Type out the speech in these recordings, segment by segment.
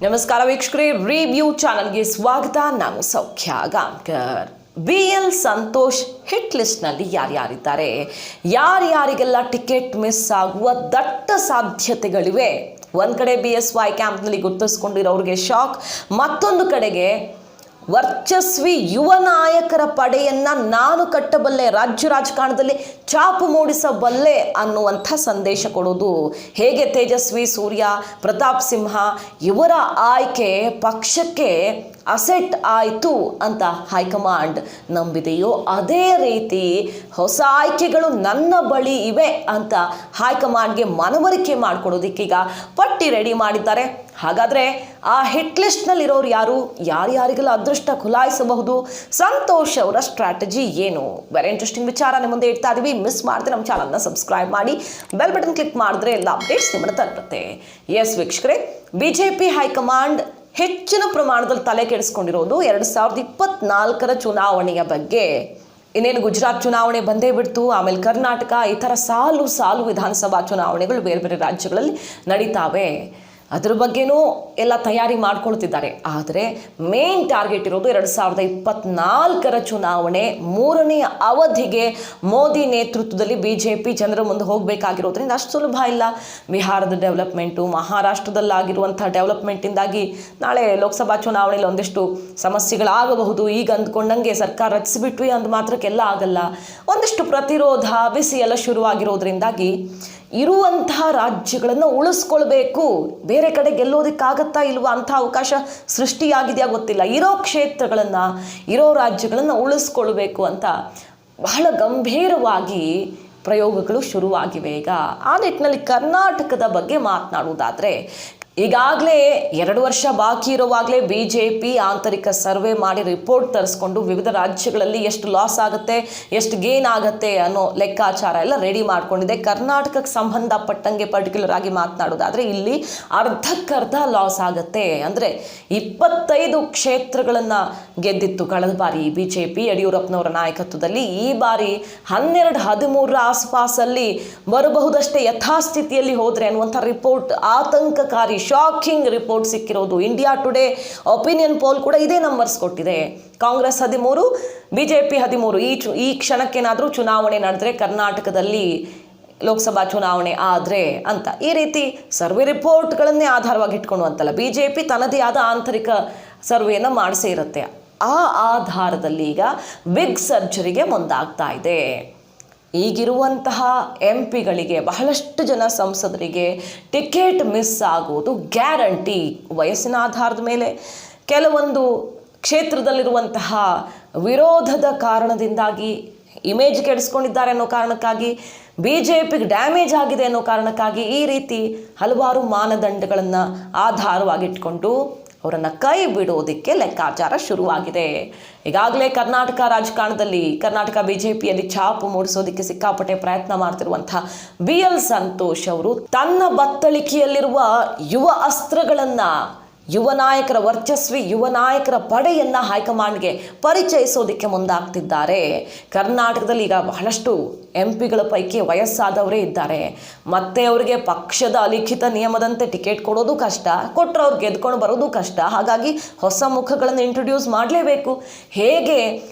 ನಮಸ್ಕಾರ ವೀಕ್ಷಕರೇ, ರಿವ್ಯೂ ಚಾನಲ್ಗೆ ಸ್ವಾಗತ. ನಾನು ಸೌಖ್ಯ ಗಾಂವ್ಕರ್. BL ಸಂತೋಷ್ ಹಿಟ್ ಲಿಸ್ಟ್ನಲ್ಲಿ ಯಾರ್ಯಾರಿದ್ದಾರೆ, ಯಾರ್ಯಾರಿಗೆಲ್ಲ ಟಿಕೆಟ್ ಮಿಸ್ ಆಗುವ ದಟ್ಟ ಸಾಧ್ಯತೆಗಳಿವೆ. ಒಂದು ಕಡೆ BSY ಕ್ಯಾಂಪ್ನಲ್ಲಿ ಗುರುತಿಸ್ಕೊಂಡಿರೋರಿಗೆ ಶಾಕ್, ಮತ್ತೊಂದು ಕಡೆಗೆ ವರ್ಚಸ್ವಿ ಯುವ ನಾಯಕರ ಪಡೆಯನ್ನು ನಾನು ಕಟ್ಟಬಲ್ಲೆ, ರಾಜ್ಯ ರಾಜಕಾರಣದಲ್ಲಿ ಛಾಪು ಮೂಡಿಸಬಲ್ಲೆ ಅನ್ನುವಂಥ ಸಂದೇಶ ಕೊಡೋದು. ಹೇಗೆ ತೇಜಸ್ವಿ ಸೂರ್ಯ, ಪ್ರತಾಪ್ ಸಿಂಹ ಇವರ ಆಯ್ಕೆ ಪಕ್ಷಕ್ಕೆ ಅಸೆಟ್ ಆಯಿತು ಅಂತ ಹೈಕಮಾಂಡ್ ನಂಬಿದೆಯೋ, ಅದೇ ರೀತಿ ಹೊಸ ಆಯ್ಕೆಗಳು ನನ್ನ ಬಳಿ ಇವೆ ಅಂತ ಹೈಕಮಾಂಡ್ಗೆ ಮನವರಿಕೆ ಮಾಡಿಕೊಡೋದಕ್ಕೀಗ ಪಟ್ಟಿ ರೆಡಿ ಮಾಡಿದ್ದಾರೆ. ಹಾಗಾದರೆ ಆ ಹಿಟ್ ಲಿಸ್ಟ್ನಲ್ಲಿರೋರು ಯಾರು, ಯಾರ್ಯಾರಿಗೆಲ್ಲ ಅದೃಷ್ಟ ಖುಲಾಯಿಸಬಹುದು, ಸಂತೋಷ್ ಅವರ ಸ್ಟ್ರಾಟಜಿ ಏನು? ವೆರಿ ಇಂಟ್ರೆಸ್ಟಿಂಗ್ ವಿಚಾರ ನಿಮ್ಮ ಮುಂದೆ ಇಡ್ತಾ ಇದೀವಿ. ಮಿಸ್ ಮಾಡಿದ್ರೆ ನಮ್ಮ ಚಾನಲ್ನ ಸಬ್ಸ್ಕ್ರೈಬ್ ಮಾಡಿ, ಬೆಲ್ ಬಟನ್ ಕ್ಲಿಕ್ ಮಾಡಿದ್ರೆ ಎಲ್ಲ ಅಪ್ಡೇಟ್ಸ್ ನಿಮ್ಮನ್ನು ತಲುಪುತ್ತೆ. ಎಸ್ ವೀಕ್ಷಕರೇ, BJP ಹೈಕಮಾಂಡ್ ಹೆಚ್ಚಿನ ಪ್ರಮಾಣದಲ್ಲಿ ತಲೆ ಕೆಡಿಸ್ಕೊಂಡಿರೋದು 2024 ಚುನಾವಣೆಯ ಬಗ್ಗೆ. ಇನ್ನೇನು ಗುಜರಾತ್ ಚುನಾವಣೆ ಬಂದೇ ಬಿಡ್ತು, ಆಮೇಲೆ ಕರ್ನಾಟಕ, ಈ ಥರ ಸಾಲು ವಿಧಾನಸಭಾ ಚುನಾವಣೆಗಳು ಬೇರೆ ಬೇರೆ ರಾಜ್ಯಗಳಲ್ಲಿ ನಡೀತಾವೆ. ಅದ್ರ ಬಗ್ಗೆನೂ ಎಲ್ಲ ತಯಾರಿ ಮಾಡ್ಕೊಳ್ತಿದ್ದಾರೆ. ಆದರೆ ಮೇನ್ ಟಾರ್ಗೆಟ್ ಇರೋದು 2024 ಚುನಾವಣೆ, 3ನೇ ಅವಧಿಗೆ ಮೋದಿ ನೇತೃತ್ವದಲ್ಲಿ BJP ಜನರ ಮುಂದೆ ಹೋಗಬೇಕಾಗಿರೋದ್ರಿಂದ ಅಷ್ಟು ಸುಲಭ ಇಲ್ಲ. ಬಿಹಾರದ ಡೆವಲಪ್ಮೆಂಟು, ಮಹಾರಾಷ್ಟ್ರದಲ್ಲಾಗಿರುವಂಥ ಡೆವಲಪ್ಮೆಂಟಿಂದಾಗಿ ನಾಳೆ ಲೋಕಸಭಾ ಚುನಾವಣೆಯಲ್ಲಿ ಒಂದಿಷ್ಟು ಸಮಸ್ಯೆಗಳಾಗಬಹುದು. ಈಗ ಅಂದ್ಕೊಂಡಂಗೆ ಸರ್ಕಾರ ರಚಿಸಿಬಿಟ್ವಿ ಅಂದ ಮಾತ್ರಕ್ಕೆಲ್ಲ ಆಗಲ್ಲ. ಒಂದಿಷ್ಟು ಪ್ರತಿರೋಧ, ಬಿಸಿ ಎಲ್ಲ ಶುರುವಾಗಿರೋದ್ರಿಂದಾಗಿ ಇರುವಂತಹ ರಾಜ್ಯಗಳನ್ನು ಉಳಿಸ್ಕೊಳ್ಬೇಕು. ಬೇರೆ ಕಡೆ ಗೆಲ್ಲೋದಕ್ಕಾಗತ್ತಾ ಇಲ್ವಾ ಅಂಥ ಅವಕಾಶ ಸೃಷ್ಟಿಯಾಗಿದೆಯಾ ಗೊತ್ತಿಲ್ಲ. ಇರೋ ಕ್ಷೇತ್ರಗಳನ್ನು, ಇರೋ ರಾಜ್ಯಗಳನ್ನು ಉಳಿಸ್ಕೊಳ್ಬೇಕು ಅಂತ ಬಹಳ ಗಂಭೀರವಾಗಿ ಪ್ರಯೋಗಗಳು ಶುರುವಾಗಿವೆ. ಈಗ ಆ ನಿಟ್ಟಿನಲ್ಲಿ ಕರ್ನಾಟಕದ ಬಗ್ಗೆ ಮಾತನಾಡುವುದಾದರೆ, ಈಗಾಗಲೇ 2 ವರ್ಷ ಬಾಕಿ ಇರುವಾಗಲೇ BJP ಆಂತರಿಕ ಸರ್ವೆ ಮಾಡಿ ರಿಪೋರ್ಟ್ ತರಿಸ್ಕೊಂಡು ವಿವಿಧ ರಾಜ್ಯಗಳಲ್ಲಿ ಎಷ್ಟು ಲಾಸ್ ಆಗುತ್ತೆ, ಎಷ್ಟು ಗೇನ್ ಆಗುತ್ತೆ ಅನ್ನೋ ಲೆಕ್ಕಾಚಾರ ಎಲ್ಲ ರೆಡಿ ಮಾಡ್ಕೊಂಡಿದೆ. ಕರ್ನಾಟಕಕ್ಕೆ ಸಂಬಂಧಪಟ್ಟಂಗೆ ಪರ್ಟಿಕ್ಯುಲರ್ ಆಗಿ ಮಾತನಾಡೋದಾದರೆ ಇಲ್ಲಿ ಅರ್ಧಕ್ಕರ್ಧ ಲಾಸ್ ಆಗುತ್ತೆ. ಅಂದರೆ 25 ಕ್ಷೇತ್ರಗಳನ್ನು ಗೆದ್ದಿತ್ತು ಕಳೆದ ಬಾರಿ BJP ಯಡಿಯೂರಪ್ಪನವರ ನಾಯಕತ್ವದಲ್ಲಿ. ಈ ಬಾರಿ 12-13 ಆಸ್ಪಾಸಲ್ಲಿ ಬರಬಹುದಷ್ಟೇ ಯಥಾಸ್ಥಿತಿಯಲ್ಲಿ ಹೋದರೆ ಅನ್ನುವಂಥ ರಿಪೋರ್ಟ್, ಆತಂಕಕಾರಿ ಶಾಕಿಂಗ್ ರಿಪೋರ್ಟ್ ಸಿಕ್ಕಿರೋದು. ಇಂಡಿಯಾ ಟುಡೇ ಒಪಿನಿಯನ್ ಪೋಲ್ ಕೂಡ ಇದೇ ನಂಬರ್ಸ್ ಕೊಟ್ಟಿದೆ. ಕಾಂಗ್ರೆಸ್ 13, BJP 13. ಈ ಕ್ಷಣಕ್ಕೇನಾದರೂ ಚುನಾವಣೆ ನಡೆದರೆ ಕರ್ನಾಟಕದಲ್ಲಿ ಲೋಕಸಭಾ ಚುನಾವಣೆ ಆದರೆ ಅಂತ ಈ ರೀತಿ ಸರ್ವೆ ರಿಪೋರ್ಟ್ಗಳನ್ನೇ ಆಧಾರವಾಗಿ ಇಟ್ಕೊಂಡು ಅಂತಲ್ಲ, BJP ತನ್ನದೇ ಆದ ಆಂತರಿಕ ಸರ್ವೆಯನ್ನು ಮಾಡಿಸೇ ಇರುತ್ತೆ. ಆ ಆಧಾರದಲ್ಲಿ ಈಗ ಬಿಗ್ ಸರ್ಜರಿಗೆ ಮುಂದಾಗ್ತಾ ಇದೆ. ಈಗಿರುವಂತಹ MPಗಳಿಗೆ, ಬಹಳಷ್ಟು ಜನ ಸಂಸದರಿಗೆ ಟಿಕೆಟ್ ಮಿಸ್ ಆಗೋದು ಗ್ಯಾರಂಟಿ. ವಯಸ್ಸಿನ ಆಧಾರದ ಮೇಲೆ, ಕೆಲವೊಂದು ಕ್ಷೇತ್ರದಲ್ಲಿರುವಂತಹ ವಿರೋಧದ ಕಾರಣದಿಂದಾಗಿ, ಇಮೇಜ್ ಕೆಡಿಸ್ಕೊಂಡಿದ್ದಾರೆ ಅನ್ನೋ ಕಾರಣಕ್ಕಾಗಿ, BJPಗೆ ಡ್ಯಾಮೇಜ್ ಆಗಿದೆ ಅನ್ನೋ ಕಾರಣಕ್ಕಾಗಿ, ಈ ರೀತಿ ಹಲವಾರು ಮಾನದಂಡಗಳನ್ನು ಆಧಾರವಾಗಿಟ್ಕೊಂಡು ಅವರನ್ನು ಕೈ ಬಿಡೋದಕ್ಕೆ ಲೆಕ್ಕಾಚಾರ ಶುರುವಾಗಿದೆ. ಈಗಾಗಲೇ ಕರ್ನಾಟಕ ರಾಜಕಾರಣದಲ್ಲಿ, ಕರ್ನಾಟಕ BJPಯಲ್ಲಿ ಛಾಪು ಮೂಡಿಸೋದಕ್ಕೆ ಸಿಕ್ಕಾಪಟ್ಟೆ ಪ್ರಯತ್ನ ಮಾಡ್ತಿರುವಂಥ BL ಸಂತೋಷ್ ಅವರು ತನ್ನ ಬತ್ತಳಿಕೆಯಲ್ಲಿರುವ ಯುವ ಅಸ್ತ್ರಗಳನ್ನು, ಯುವ ನಾಯಕರ, ವರ್ಚಸ್ವಿ ಯುವ ನಾಯಕರ ಪಡೆಯನ್ನು ಹೈಕಮಾಂಡ್ಗೆ ಪರಿಚಯಿಸೋದಕ್ಕೆ ಮುಂದಾಗ್ತಿದ್ದಾರೆ. ಕರ್ನಾಟಕದಲ್ಲಿ ಈಗ ಬಹಳಷ್ಟು MPಗಳ ಪೈಕಿ ವಯಸ್ಸಾದವರೇ ಇದ್ದಾರೆ. ಮತ್ತೆ ಅವರಿಗೆ ಪಕ್ಷದ ಅಲಿಖಿತ ನಿಯಮದಂತೆ ಟಿಕೆಟ್ ಕೊಡೋದು ಕಷ್ಟ, ಕೊಟ್ಟರೆ ಅವ್ರು ಗೆದ್ಕೊಂಡು ಬರೋದು ಕಷ್ಟ. ಹಾಗಾಗಿ ಹೊಸ ಮುಖಗಳನ್ನು ಇಂಟ್ರೊಡ್ಯೂಸ್ ಮಾಡಲೇಬೇಕು. ಹೇಗೆ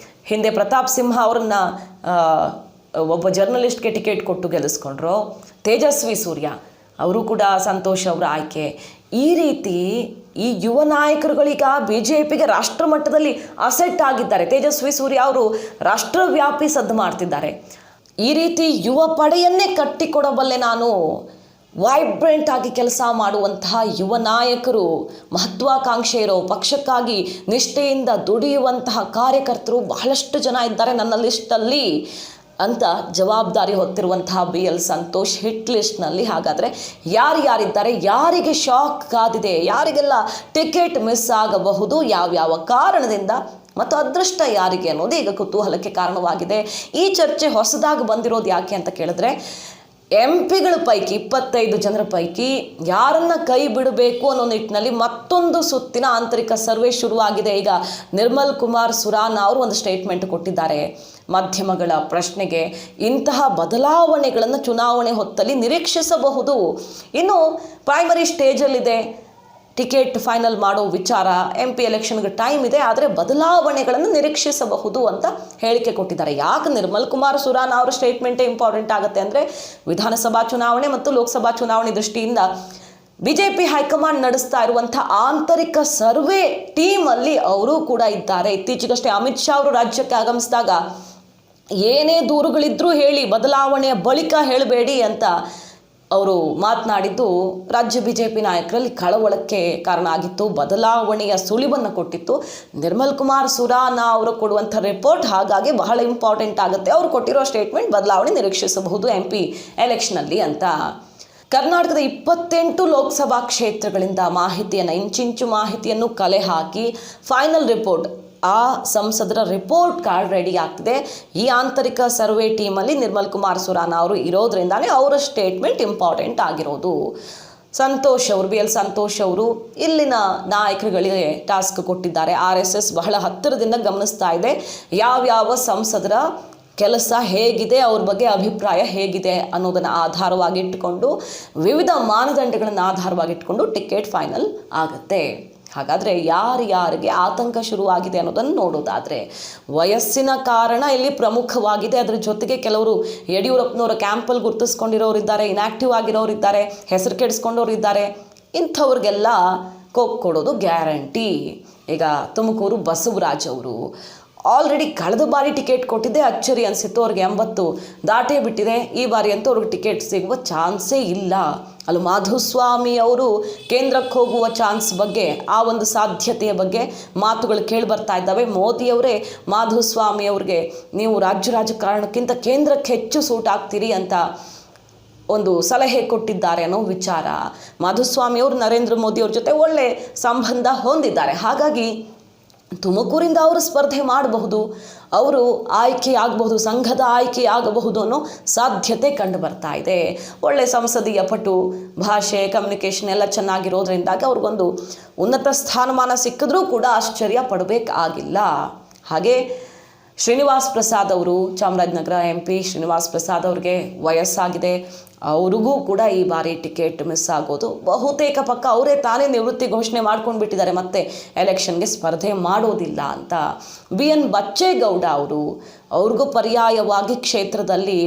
ಹಿಂದೆ ಪ್ರತಾಪ್ ಸಿಂಹ ಅವರನ್ನು ಒಬ್ಬ ಜರ್ನಲಿಸ್ಟ್ಗೆ ಟಿಕೆಟ್ ಕೊಟ್ಟು ಗೆಲ್ಲಿಸ್ಕೊಂಡ್ರು, ತೇಜಸ್ವಿ ಸೂರ್ಯ ಅವರು ಕೂಡ ಸಂತೋಷ್ ಅವರ ಆಯ್ಕೆ. ಈ ರೀತಿ ಈ ಯುವ ನಾಯಕರುಗಳೀಗ BJPಗೆ ರಾಷ್ಟ್ರ ಮಟ್ಟದಲ್ಲಿ ಅಸೆಟ್ ಆಗಿದ್ದಾರೆ. ತೇಜಸ್ವಿ ಸೂರ್ಯ ಅವರು ರಾಷ್ಟ್ರವ್ಯಾಪಿ ಸದ್ದು ಮಾಡ್ತಿದ್ದಾರೆ. ಈ ರೀತಿ ಯುವ ಪಡೆಯನ್ನೇ ಕಟ್ಟಿಕೊಡಬಲ್ಲೆ ನಾನು, ವೈಬ್ರೆಂಟ್ ಆಗಿ ಕೆಲಸ ಮಾಡುವಂತಹ ಯುವ ನಾಯಕರು, ಮಹತ್ವಾಕಾಂಕ್ಷೆ ಇರೋ, ಪಕ್ಷಕ್ಕಾಗಿ ನಿಷ್ಠೆಯಿಂದ ದುಡಿಯುವಂತಹ ಕಾರ್ಯಕರ್ತರು ಬಹಳಷ್ಟು ಜನ ಇದ್ದಾರೆ ನನ್ನ ಲಿಸ್ಟಲ್ಲಿ ಅಂತ ಜವಾಬ್ದಾರಿ ಹೊತ್ತಿರುವಂತಹ BL ಸಂತೋಷ್ ಹಿಟ್ ಲಿಸ್ಟ್ನಲ್ಲಿ. ಹಾಗಾದರೆ ಯಾರಿದ್ದಾರೆ, ಯಾರಿಗೆ ಶಾಕ್ ಕಾದಿದೆ, ಯಾರಿಗೆಲ್ಲ ಟಿಕೆಟ್ ಮಿಸ್ ಆಗಬಹುದು, ಯಾವ್ಯಾವ ಕಾರಣದಿಂದ, ಮತ್ತು ಅದೃಷ್ಟ ಯಾರಿಗೆ ಅನ್ನೋದು ಈಗ ಕುತೂಹಲಕ್ಕೆ ಕಾರಣವಾಗಿದೆ. ಈ ಚರ್ಚೆ ಹೊಸದಾಗಿ ಬಂದಿರೋದು ಯಾಕೆ ಅಂತ ಕೇಳಿದ್ರೆ, MPಗಳ ಪೈಕಿ 25 ಜನರ ಪೈಕಿ ಯಾರನ್ನ ಕೈ ಬಿಡಬೇಕು ಅನ್ನೋ ನಿಟ್ಟಿನಲ್ಲಿ ಮತ್ತೊಂದು ಸುತ್ತಿನ ಆಂತರಿಕ ಸರ್ವೆ ಶುರುವಾಗಿದೆ. ಈಗ ನಿರ್ಮಲ್ ಕುಮಾರ್ ಸುರಾನಾ ಅವರು ಒಂದು ಸ್ಟೇಟ್ಮೆಂಟ್ ಕೊಟ್ಟಿದ್ದಾರೆ. ಮಾಧ್ಯಮಗಳ ಪ್ರಶ್ನೆಗೆ ಇಂತಹ ಬದಲಾವಣೆಗಳನ್ನು ಚುನಾವಣೆ ಹೊತ್ತಲ್ಲಿ ನಿರೀಕ್ಷಿಸಬಹುದು. ಇನ್ನು ಪ್ರೈಮರಿ ಸ್ಟೇಜಲ್ಲಿದೆ, ಟಿಕೆಟ್ ಫೈನಲ್ ಮಾಡೋ ವಿಚಾರ, MP ಎಲೆಕ್ಷನ್ಗೆ ಟೈಮ್ ಇದೆ, ಆದರೆ ಬದಲಾವಣೆಗಳನ್ನು ನಿರೀಕ್ಷಿಸಬಹುದು ಅಂತ ಹೇಳಿಕೆ ಕೊಟ್ಟಿದ್ದಾರೆ. ಯಾಕೆ ನಿರ್ಮಲ್ ಕುಮಾರ್ ಸುರಾನಾ ಅವರ ಸ್ಟೇಟ್ಮೆಂಟೇ ಇಂಪಾರ್ಟೆಂಟ್ ಆಗುತ್ತೆ ಅಂದರೆ, ವಿಧಾನಸಭಾ ಚುನಾವಣೆ ಮತ್ತು ಲೋಕಸಭಾ ಚುನಾವಣೆ ದೃಷ್ಟಿಯಿಂದ BJP ಹೈಕಮಾಂಡ್ ನಡೆಸ್ತಾ ಇರುವಂಥ ಆಂತರಿಕ ಸರ್ವೆ ಟೀಮಲ್ಲಿ ಅವರು ಕೂಡ ಇದ್ದಾರೆ. ಇತ್ತೀಚೆಗಷ್ಟೇ ಅಮಿತ್ ಶಾ ಅವರು ರಾಜ್ಯಕ್ಕೆ ಆಗಮಿಸಿದಾಗ ಏನೇ ದೂರುಗಳಿದ್ರೂ ಹೇಳಿ, ಬದಲಾವಣೆಯ ಬಳಿಕ ಹೇಳಬೇಡಿ ಅಂತ ಅವರು ಮಾತನಾಡಿದ್ದು ರಾಜ್ಯ BJP ನಾಯಕರಲ್ಲಿ ಕಳವಳಕ್ಕೆ ಕಾರಣ ಆಗಿತ್ತು. ಬದಲಾವಣೆಯ ಸುಳಿವನ್ನು ಕೊಟ್ಟಿತ್ತು ನಿರ್ಮಲ್ ಕುಮಾರ್ ಸುರಾನಾ ಅವರು ಕೊಡುವಂಥ ರಿಪೋರ್ಟ್. ಹಾಗಾಗಿ ಬಹಳ ಇಂಪಾರ್ಟೆಂಟ್ ಆಗುತ್ತೆ. ಅವರು ಕೊಟ್ಟಿರೋ ಸ್ಟೇಟ್ಮೆಂಟ್, ಬದಲಾವಣೆ ನಿರೀಕ್ಷಿಸಬಹುದು MP ಎಲೆಕ್ಷನಲ್ಲಿ ಅಂತ. ಕರ್ನಾಟಕದ 28 ಲೋಕಸಭಾ ಕ್ಷೇತ್ರಗಳಿಂದ ಮಾಹಿತಿಯನ್ನು, ಇಂಚಿಂಚು ಮಾಹಿತಿಯನ್ನು ಕಲೆ ಹಾಕಿ ಫೈನಲ್ ರಿಪೋರ್ಟ್, ಆ ಸಂಸದರ ರಿಪೋರ್ಟ್ ಕಾರ್ಡ್ ರೆಡಿ ಆಗ್ತಿದೆ. ಈ ಆಂತರಿಕ ಸರ್ವೆ ಟೀಮಲ್ಲಿ ನಿರ್ಮಲ್ ಕುಮಾರ್ ಸುರಾನಾ ಅವರು ಇರೋದ್ರಿಂದಾನೇ ಅವರ ಸ್ಟೇಟ್ಮೆಂಟ್ ಇಂಪಾರ್ಟೆಂಟ್ ಆಗಿರೋದು. ಸಂತೋಷ್ ಅವರು, BL ಸಂತೋಷ್ ಅವರು ಇಲ್ಲಿನ ನಾಯಕರುಗಳಿಗೆ ಟಾಸ್ಕ್ ಕೊಟ್ಟಿದ್ದಾರೆ. RSS ಬಹಳ ಹತ್ತಿರದಿಂದ ಗಮನಿಸ್ತಾ ಇದೆ ಯಾವ್ಯಾವ ಸಂಸದರ ಕೆಲಸ ಹೇಗಿದೆ, ಅವ್ರ ಬಗ್ಗೆ ಅಭಿಪ್ರಾಯ ಹೇಗಿದೆ ಅನ್ನೋದನ್ನು ಆಧಾರವಾಗಿಟ್ಟುಕೊಂಡು, ವಿವಿಧ ಮಾನದಂಡಗಳನ್ನು ಆಧಾರವಾಗಿಟ್ಕೊಂಡು ಟಿಕೆಟ್ ಫೈನಲ್ ಆಗುತ್ತೆ. ಹಾಗಾದರೆ ಯಾರಿಗೆ ಆತಂಕ ಶುರುವಾಗಿದೆ ಅನ್ನೋದನ್ನು ನೋಡೋದಾದರೆ, ವಯಸ್ಸಿನ ಕಾರಣ ಇಲ್ಲಿ ಪ್ರಮುಖವಾಗಿದೆ. ಅದರ ಜೊತೆಗೆ ಕೆಲವರು ಯಡಿಯೂರಪ್ಪನವರ ಕ್ಯಾಂಪಲ್ಲಿ ಗುರುತಿಸ್ಕೊಂಡಿರೋರಿದ್ದಾರೆ, ಇನ್ಯಾಕ್ಟಿವ್ ಆಗಿರೋರಿದ್ದಾರೆ, ಹೆಸರು ಕೆಡಿಸ್ಕೊಂಡವರಿದ್ದಾರೆ. ಇಂಥವ್ರಿಗೆಲ್ಲ ಕೊಡೋದು ಗ್ಯಾರಂಟಿ. ಈಗ ತುಮಕೂರು ಬಸವರಾಜ್ ಅವರು ಆಲ್ರೆಡಿ ಕಳೆದ ಬಾರಿ ಟಿಕೆಟ್ ಕೊಟ್ಟಿದ್ದೆ ಅಚ್ಚರಿ ಅನಿಸಿತ್ತು. ಅವ್ರಿಗೆ 80 ದಾಟೇ ಬಿಟ್ಟಿದೆ. ಈ ಬಾರಿ ಅಂತೂ ಅವ್ರಿಗೆ ಟಿಕೆಟ್ ಸಿಗುವ ಚಾನ್ಸೇ ಇಲ್ಲ. ಅಲ್ಲಿ ಮಾಧುಸ್ವಾಮಿ ಅವರು ಕೇಂದ್ರಕ್ಕೆ ಹೋಗುವ ಚಾನ್ಸ್ ಬಗ್ಗೆ, ಆ ಒಂದು ಸಾಧ್ಯತೆಯ ಬಗ್ಗೆ ಮಾತುಗಳು ಕೇಳಿ ಬರ್ತಾ ಇದ್ದಾವೆ. ಮೋದಿಯವರೇ ಮಾಧುಸ್ವಾಮಿ ಅವ್ರಿಗೆ ನೀವು ರಾಜಕಾರಣಕ್ಕಿಂತ ಕೇಂದ್ರಕ್ಕೆ ಹೆಚ್ಚು ಸೂಟ್ ಆಗ್ತೀರಿ ಅಂತ ಒಂದು ಸಲಹೆ ಕೊಟ್ಟಿದ್ದಾರೆ ಅನ್ನೋ ವಿಚಾರ. ಮಾಧುಸ್ವಾಮಿ ಅವರು ನರೇಂದ್ರ ಮೋದಿ ಅವ್ರ ಜೊತೆ ಒಳ್ಳೆ ಸಂಬಂಧ ಹೊಂದಿದ್ದಾರೆ. ಹಾಗಾಗಿ ತುಮಕೂರಿಂದ ಅವರು ಸ್ಪರ್ಧೆ ಮಾಡಬಹುದು, ಅವರು ಆಯ್ಕೆಯಾಗಬಹುದು, ಸಂಘದ ಆಯ್ಕೆಯಾಗಬಹುದು ಅನ್ನೋ ಸಾಧ್ಯತೆ ಕಂಡು ಬರ್ತಾ ಇದೆ. ಒಳ್ಳೆ ಸಂಸದೀಯ ಪಟು, ಭಾಷೆ, ಕಮ್ಯುನಿಕೇಷನ್ ಎಲ್ಲ ಚೆನ್ನಾಗಿರೋದ್ರಿಂದಾಗಿ ಅವ್ರಿಗೊಂದು ಉನ್ನತ ಸ್ಥಾನಮಾನ ಸಿಕ್ಕಿದ್ರೂ ಕೂಡ ಆಶ್ಚರ್ಯ ಪಡಬೇಕಾಗಿಲ್ಲ. ಹಾಗೆ ಶ್ರೀನಿವಾಸ್ ಪ್ರಸಾದ್ ಅವರು, ಚಾಮರಾಜನಗರ MP ಶ್ರೀನಿವಾಸ್ ಪ್ರಸಾದ್ ಅವ್ರಿಗೆ ವಯಸ್ಸಾಗಿದೆ. ಅವ್ರಿಗೂ ಕೂಡ ಈ ಬಾರಿ ಟಿಕೆಟ್ ಮಿಸ್ ಆಗೋದು ಬಹುತೇಕ ಪಕ್ಕ. ಅವರೇ ತಾನೇ ನಿವೃತ್ತಿ ಘೋಷಣೆ ಮಾಡ್ಕೊಂಡು ಬಿಟ್ಟಿದ್ದಾರೆ, ಮತ್ತೆ ಎಲೆಕ್ಷನ್ಗೆ ಸ್ಪರ್ಧೆ ಮಾಡೋದಿಲ್ಲ ಅಂತ. BN ಬಚ್ಚೇಗೌಡ ಅವರು, ಅವ್ರಿಗೂ ಪರ್ಯಾಯವಾಗಿ ಕ್ಷೇತ್ರದಲ್ಲಿ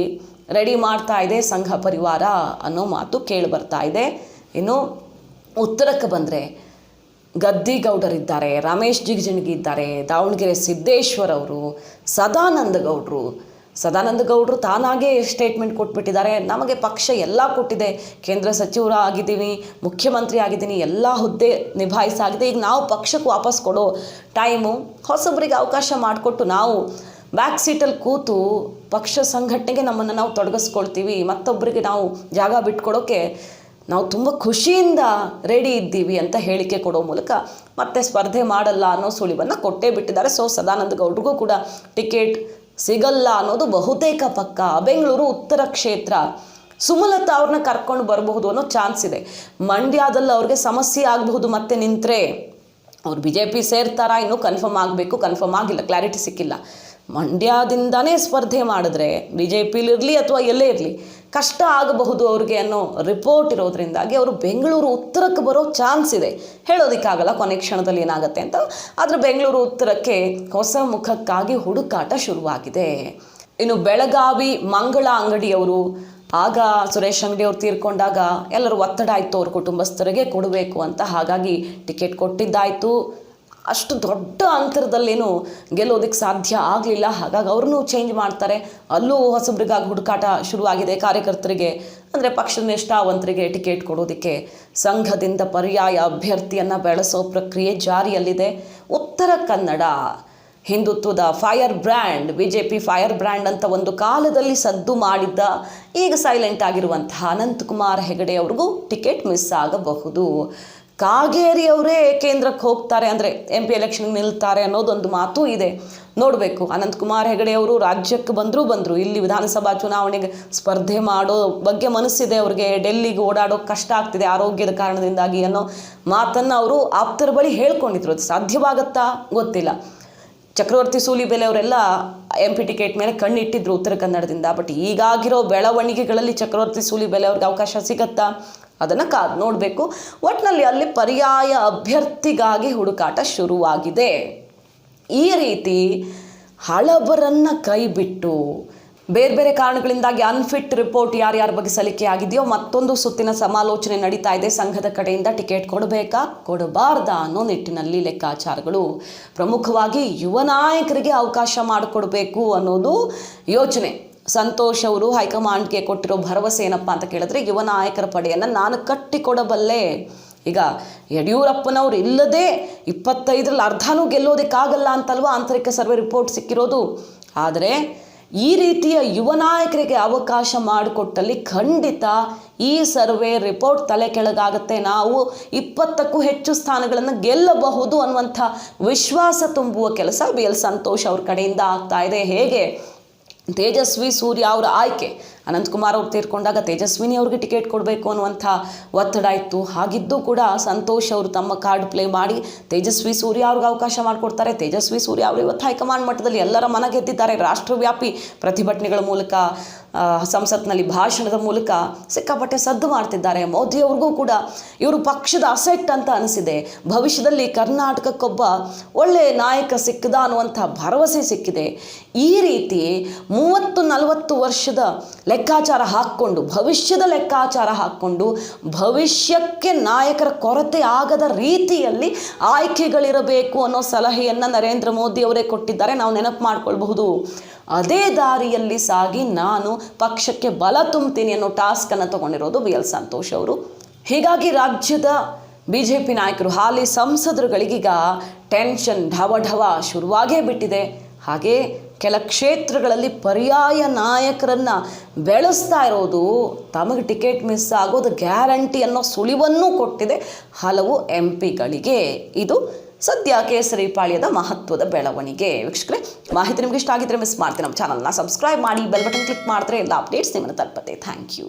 ರೆಡಿ ಮಾಡ್ತಾ ಇದೆ ಸಂಘ ಪರಿವಾರ ಅನ್ನೋ ಮಾತು ಕೇಳಿ ಬರ್ತಾ ಇದೆ. ಇನ್ನು ಉತ್ತರಕ್ಕೆ ಬಂದರೆ ಗದ್ದಿಗೌಡರಿದ್ದಾರೆ, ರಮೇಶ್ ಜಿಗಜಿಣಗಿ ಇದ್ದಾರೆ, ದಾವಣಗೆರೆ ಸಿದ್ದೇಶ್ವರ್ ಅವರು, ಸದಾನಂದ ಗೌಡರು ತಾನಾಗೇ ಸ್ಟೇಟ್ಮೆಂಟ್ ಕೊಟ್ಬಿಟ್ಟಿದ್ದಾರೆ. ನಮಗೆ ಪಕ್ಷ ಎಲ್ಲ ಕೊಟ್ಟಿದೆ, ಕೇಂದ್ರ ಸಚಿವರು ಆಗಿದ್ದೀವಿ, ಮುಖ್ಯಮಂತ್ರಿ ಆಗಿದ್ದೀನಿ, ಎಲ್ಲ ಹುದ್ದೆ ನಿಭಾಯಿಸಾಗಿದೆ. ಈಗ ನಾವು ಪಕ್ಷಕ್ಕೆ ವಾಪಸ್ ಕೊಡೋ ಟೈಮು, ಹೊಸೊಬ್ಬರಿಗೆ ಅವಕಾಶ ಮಾಡಿಕೊಟ್ಟು ನಾವು ಬ್ಯಾಕ್ ಸೀಟಲ್ಲಿ ಕೂತು ಪಕ್ಷ ಸಂಘಟನೆಗೆ ನಮ್ಮನ್ನು ನಾವು ತೊಡಗಿಸ್ಕೊಳ್ತೀವಿ, ಮತ್ತೊಬ್ಬರಿಗೆ ನಾವು ಜಾಗ ಬಿಟ್ಕೊಡೋಕ್ಕೆ ನಾವು ತುಂಬ ಖುಷಿಯಿಂದ ರೆಡಿ ಇದ್ದೀವಿ ಅಂತ ಹೇಳಿಕೆ ಕೊಡೋ ಮೂಲಕ ಮತ್ತೆ ಸ್ಪರ್ಧೆ ಮಾಡಲ್ಲ ಅನ್ನೋ ಸುಳಿವನ್ನು ಕೊಟ್ಟೇ ಬಿಟ್ಟಿದ್ದಾರೆ. ಸೊ ಸದಾನಂದ ಗೌಡ್ರಿಗೂ ಕೂಡ ಟಿಕೆಟ್ ಸಿಗಲ್ಲ ಅನ್ನೋದು ಬಹುತೇಕ ಪಕ್ಕ. ಬೆಂಗಳೂರು ಉತ್ತರ ಕ್ಷೇತ್ರ, ಸುಮಲತಾ ಅವ್ರನ್ನ ಕರ್ಕೊಂಡು ಬರಬಹುದು ಅನ್ನೋ ಚಾನ್ಸ್ ಇದೆ. ಮಂಡ್ಯದಲ್ಲಿ ಅವ್ರಿಗೆ ಸಮಸ್ಯೆ ಆಗಬಹುದು, ಮತ್ತೆ ನಿಂತರೆ ಅವ್ರು BJP ಸೇರ್ತಾರಾ ಇನ್ನೂ ಕನ್ಫರ್ಮ್ ಆಗಬೇಕು, ಕನ್ಫರ್ಮ್ ಆಗಿಲ್ಲ, ಕ್ಲಾರಿಟಿ ಸಿಕ್ಕಿಲ್ಲ. ಮಂಡ್ಯದಿಂದನೇ ಸ್ಪರ್ಧೆ ಮಾಡಿದ್ರೆ BJPಲಿರಲಿ ಅಥವಾ ಎಲ್ಲೇ ಇರಲಿ ಕಷ್ಟ ಆಗಬಹುದು ಅವ್ರಿಗೆ ಅನ್ನೋ ರಿಪೋರ್ಟ್ ಇರೋದ್ರಿಂದಾಗಿ ಅವರು ಬೆಂಗಳೂರು ಉತ್ತರಕ್ಕೆ ಬರೋ ಚಾನ್ಸ್ ಇದೆ. ಹೇಳೋದಕ್ಕಾಗಲ್ಲ ಕೊನೆ ಕ್ಷಣದಲ್ಲಿ ಏನಾಗುತ್ತೆ ಅಂತ. ಆದರೆ ಬೆಂಗಳೂರು ಉತ್ತರಕ್ಕೆ ಹೊಸ ಮುಖಕ್ಕಾಗಿ ಹುಡುಕಾಟ ಶುರುವಾಗಿದೆ. ಇನ್ನು ಬೆಳಗಾವಿ ಮಂಗಳ ಅಂಗಡಿಯವರು, ಆಗ ಸುರೇಶ್ ಅಂಗಡಿ ಅವ್ರು ತೀರ್ಕೊಂಡಾಗ ಎಲ್ಲರೂ ಒತ್ತಡ ಆಯಿತು ಅವ್ರ ಕುಟುಂಬಸ್ಥರಿಗೆ ಕೊಡಬೇಕು ಅಂತ. ಹಾಗಾಗಿ ಟಿಕೆಟ್ ಕೊಟ್ಟಿದ್ದಾಯಿತು. ಅಷ್ಟು ದೊಡ್ಡ ಅಂತರದಲ್ಲೇನು ಗೆಲ್ಲೋದಕ್ಕೆ ಸಾಧ್ಯ ಆಗಲಿಲ್ಲ. ಹಾಗಾಗಿ ಅವ್ರನ್ನೂ ಚೇಂಜ್ ಮಾಡ್ತಾರೆ. ಅಲ್ಲೂ ಹೊಸಬ್ರಿಗಾಗಿ ಹುಡುಕಾಟ ಶುರುವಾಗಿದೆ. ಕಾರ್ಯಕರ್ತರಿಗೆ ಅಂದರೆ ಪಕ್ಷದ ನಿಷ್ಠಾವಂತರಿಗೆ ಟಿಕೆಟ್ ಕೊಡೋದಕ್ಕೆ ಸಂಘದಿಂದ ಪರ್ಯಾಯ ಅಭ್ಯರ್ಥಿಯನ್ನು ಬೆಳೆಸೋ ಪ್ರಕ್ರಿಯೆ ಜಾರಿಯಲ್ಲಿದೆ. ಉತ್ತರ ಕನ್ನಡ ಹಿಂದುತ್ವದ fire brand, BJP fire brand ಅಂತ ಒಂದು ಕಾಲದಲ್ಲಿ ಸದ್ದು ಮಾಡಿದ್ದ, ಈಗ ಸೈಲೆಂಟ್ ಆಗಿರುವಂತಹ ಅನಂತಕುಮಾರ್ ಹೆಗಡೆ ಅವ್ರಿಗೂ ಟಿಕೆಟ್ ಮಿಸ್ ಆಗಬಹುದು. ಕಾಗೇರಿ ಅವರೇ ಕೇಂದ್ರಕ್ಕೆ ಹೋಗ್ತಾರೆ, ಅಂದರೆ MP ಎಲೆಕ್ಷನ್ಗೆ ನಿಲ್ತಾರೆ ಅನ್ನೋದೊಂದು ಮಾತು ಇದೆ. ನೋಡಬೇಕು. ಅನಂತಕುಮಾರ್ ಹೆಗಡೆ ಅವರು ರಾಜ್ಯಕ್ಕೆ ಬಂದರು, ಇಲ್ಲಿ ವಿಧಾನಸಭಾ ಚುನಾವಣೆಗೆ ಸ್ಪರ್ಧೆ ಮಾಡೋ ಬಗ್ಗೆ ಮನಸ್ಸಿದೆ ಅವ್ರಿಗೆ. ಡೆಲ್ಲಿಗೆ ಓಡಾಡೋಕೆ ಕಷ್ಟ ಆಗ್ತಿದೆ ಆರೋಗ್ಯದ ಕಾರಣದಿಂದಾಗಿ ಅನ್ನೋ ಮಾತನ್ನು ಅವರು ಆಪ್ತರ ಬಳಿ ಹೇಳ್ಕೊಂಡಿದ್ರು. ಅದು ಸಾಧ್ಯವಾಗುತ್ತಾ ಗೊತ್ತಿಲ್ಲ. ಚಕ್ರವರ್ತಿ ಸೂಲಿಬೆಲೆ ಅವರೆಲ್ಲ MP ಟಿಕೆಟ್ ಮೇಲೆ ಕಣ್ಣಿಟ್ಟಿದ್ರು ಉತ್ತರ ಕನ್ನಡದಿಂದ. ಬಟ್ ಈಗಾಗಿರೋ ಬೆಳವಣಿಗೆಗಳಲ್ಲಿ ಚಕ್ರವರ್ತಿ ಸೂಲಿಬೆಲೆ ಅವ್ರಿಗೆ ಅವಕಾಶ ಸಿಗತ್ತಾ? ಅದನ್ನು ಕಾದು ನೋಡಬೇಕು. ಒಟ್ಟಿನಲ್ಲಿ ಅಲ್ಲಿ ಪರ್ಯಾಯ ಅಭ್ಯರ್ಥಿಗಾಗಿ ಹುಡುಕಾಟ ಶುರುವಾಗಿದೆ. ಈ ರೀತಿ ಹಳಬರನ್ನು ಕೈ ಬಿಟ್ಟು ಬೇರೆ ಬೇರೆ ಕಾರಣಗಳಿಂದಾಗಿ ಅನ್ಫಿಟ್ ರಿಪೋರ್ಟ್ ಯಾರ್ಯಾರ ಬಗ್ಗೆ ಸಲ್ಲಿಕೆ ಆಗಿದೆಯೋ ಮತ್ತೊಂದು ಸುತ್ತಿನ ಸಮಾಲೋಚನೆ ನಡೀತಾ ಇದೆ. ಸಂಘದ ಕಡೆಯಿಂದ ಟಿಕೆಟ್ ಕೊಡಬೇಕಾ ಕೊಡಬಾರ್ದಾ ಅನ್ನೋ ನಿಟ್ಟಿನಲ್ಲಿ ಲೆಕ್ಕಾಚಾರಗಳು. ಪ್ರಮುಖವಾಗಿ ಯುವ ನಾಯಕರಿಗೆ ಅವಕಾಶ ಮಾಡಿಕೊಡ್ಬೇಕು ಅನ್ನೋದು ಯೋಚನೆ. ಸಂತೋಷ್ ಅವರು ಹೈಕಮಾಂಡ್ಗೆ ಕೊಟ್ಟಿರೋ ಭರವಸೆ ಏನಪ್ಪ ಅಂತ ಕೇಳಿದ್ರೆ, ಯುವ ನಾಯಕರ ಪಡೆಯನ್ನು ನಾನು ಕಟ್ಟಿಕೊಡಬಲ್ಲೆ. ಈಗ ಯಡಿಯೂರಪ್ಪನವ್ರು ಇಲ್ಲದೆ 25ರಲ್ಲಿ ಅರ್ಧನೂ ಗೆಲ್ಲೋದಕ್ಕಾಗಲ್ಲ ಅಂತಲ್ವ ಆಂತರಿಕ ಸರ್ವೆ ರಿಪೋರ್ಟ್ ಸಿಕ್ಕಿರೋದು. ಆದರೆ ಈ ರೀತಿಯ ಯುವ ನಾಯಕರಿಗೆ ಅವಕಾಶ ಮಾಡಿಕೊಟ್ಟಲ್ಲಿ ಖಂಡಿತ ಈ ಸರ್ವೆ ರಿಪೋರ್ಟ್ ತಲೆ ಕೆಳಗಾಗುತ್ತೆ. ನಾವು 20ಕ್ಕೂ ಹೆಚ್ಚು ಸ್ಥಾನಗಳನ್ನು ಗೆಲ್ಲಬಹುದು ಅನ್ನುವಂಥ ವಿಶ್ವಾಸ ತುಂಬುವ ಕೆಲಸ BL ಸಂತೋಷ್ ಅವ್ರ ಕಡೆಯಿಂದ ಆಗ್ತಾ ಇದೆ. ಹೇಗೆ ತೇಜಸ್ವಿ ಸೂರ್ಯ ಅವರ ಆಯ್ಕೆ, ಅನಂತಕುಮಾರ್ ಅವ್ರು ತೀರ್ಕೊಂಡಾಗ ತೇಜಸ್ವಿನಿ ಅವ್ರಿಗೆ ಟಿಕೆಟ್ ಕೊಡಬೇಕು ಅನ್ನುವಂಥ ಒತ್ತಡ ಇತ್ತು. ಹಾಗಿದ್ದು ಕೂಡ ಸಂತೋಷ್ ಅವರು ತಮ್ಮ ಕಾರ್ಡ್ ಪ್ಲೇ ಮಾಡಿ ತೇಜಸ್ವಿ ಸೂರ್ಯ ಅವ್ರಿಗೆ ಅವಕಾಶ ಮಾಡಿಕೊಡ್ತಾರೆ. ತೇಜಸ್ವಿ ಸೂರ್ಯ ಅವರು ಇವತ್ತು ಹೈಕಮಾಂಡ್ ಮಟ್ಟದಲ್ಲಿ ಎಲ್ಲರ ಮನ ಗೆದ್ದಿದ್ದಾರೆ. ರಾಷ್ಟ್ರವ್ಯಾಪಿ ಪ್ರತಿಭಟನೆಗಳ ಮೂಲಕ, ಸಂಸತ್ನಲ್ಲಿ ಭಾಷಣದ ಮೂಲಕ ಸಿಕ್ಕಾಪಟ್ಟೆ ಸದ್ದು ಮಾಡ್ತಿದ್ದಾರೆ. ಮೋದಿಯವ್ರಿಗೂ ಕೂಡ ಇವರು ಪಕ್ಷದ ಅಸೆಟ್ ಅಂತ ಅನಿಸಿದೆ. ಭವಿಷ್ಯದಲ್ಲಿ ಕರ್ನಾಟಕಕ್ಕೊಬ್ಬ ಒಳ್ಳೆಯ ನಾಯಕ ಸಿಕ್ಕದ ಅನ್ನುವಂಥ ಭರವಸೆ ಸಿಕ್ಕಿದೆ. ಈ ರೀತಿ 30-40 ವರ್ಷದ ಲೆಕ್ಕಾಚಾರ ಹಾಕ್ಕೊಂಡು, ಭವಿಷ್ಯದ ಲೆಕ್ಕಾಚಾರ ಹಾಕ್ಕೊಂಡು, ಭವಿಷ್ಯಕ್ಕೆ ನಾಯಕರ ಕೊರತೆ ಆಗದ ರೀತಿಯಲ್ಲಿ ಆಯ್ಕೆಗಳಿರಬೇಕು ಅನ್ನೋ ಸಲಹೆಯನ್ನು ನರೇಂದ್ರ ಮೋದಿ ಅವರೇ ಕೊಟ್ಟಿದ್ದಾರೆ. ನಾವು ನೆನಪು ಮಾಡ್ಕೊಳ್ಬಹುದು. ಅದೇ ದಾರಿಯಲ್ಲಿ ಸಾಗಿ ನಾನು ಪಕ್ಷಕ್ಕೆ ಬಲ ತುಂಬ್ತೀನಿ ಅನ್ನೋ ಟಾಸ್ಕನ್ನು ತಗೊಂಡಿರೋದು BL ಸಂತೋಷ್ ಅವರು. ಹೀಗಾಗಿ ರಾಜ್ಯದ BJP ನಾಯಕರು, ಹಾಲಿ ಸಂಸದರುಗಳಿಗೀಗ ಟೆನ್ಷನ್ ಢವ ಶುರುವಾಗೇ ಬಿಟ್ಟಿದೆ. ಹಾಗೆ ಕೆಲ ಕ್ಷೇತ್ರಗಳಲ್ಲಿ ಪರ್ಯಾಯ ನಾಯಕರನ್ನು ಬೆಳೆಸ್ತಾ ಇರೋದು ತಮಗೆ ಟಿಕೆಟ್ ಮಿಸ್ ಆಗೋದು ಗ್ಯಾರಂಟಿ ಅನ್ನೋ ಸುಳಿವನ್ನೂ ಕೊಟ್ಟಿದೆ ಹಲವು MP ಗಳಿಗೆ. ಇದು ಸದ್ಯ ಕೇಸರಿ ಪಾಳ್ಯದ ಮಹತ್ವದ ಬೆಳವಣಿಗೆ. ವೀಕ್ಷಕರೇ, ಮಾಹಿತಿ ನಿಮ್ಗೆ ಇಷ್ಟ ಆಗಿದ್ರೆ ಮಿಸ್ ಮಾಡ್ತೀನಿ ನಮ್ಮ ಚಾನಲ್ನ ಸಬ್ಸ್ಕ್ರೈಬ್ ಮಾಡಿ, ಬೆಲ್ ಬಟನ್ ಕ್ಲಿಕ್ ಮಾಡಿದ್ರೆ ಎಲ್ಲ ಅಪ್ಡೇಟ್ಸ್ ನಿಮ್ಮನ್ನು ತಲುಪುತ್ತೆ. Thank you.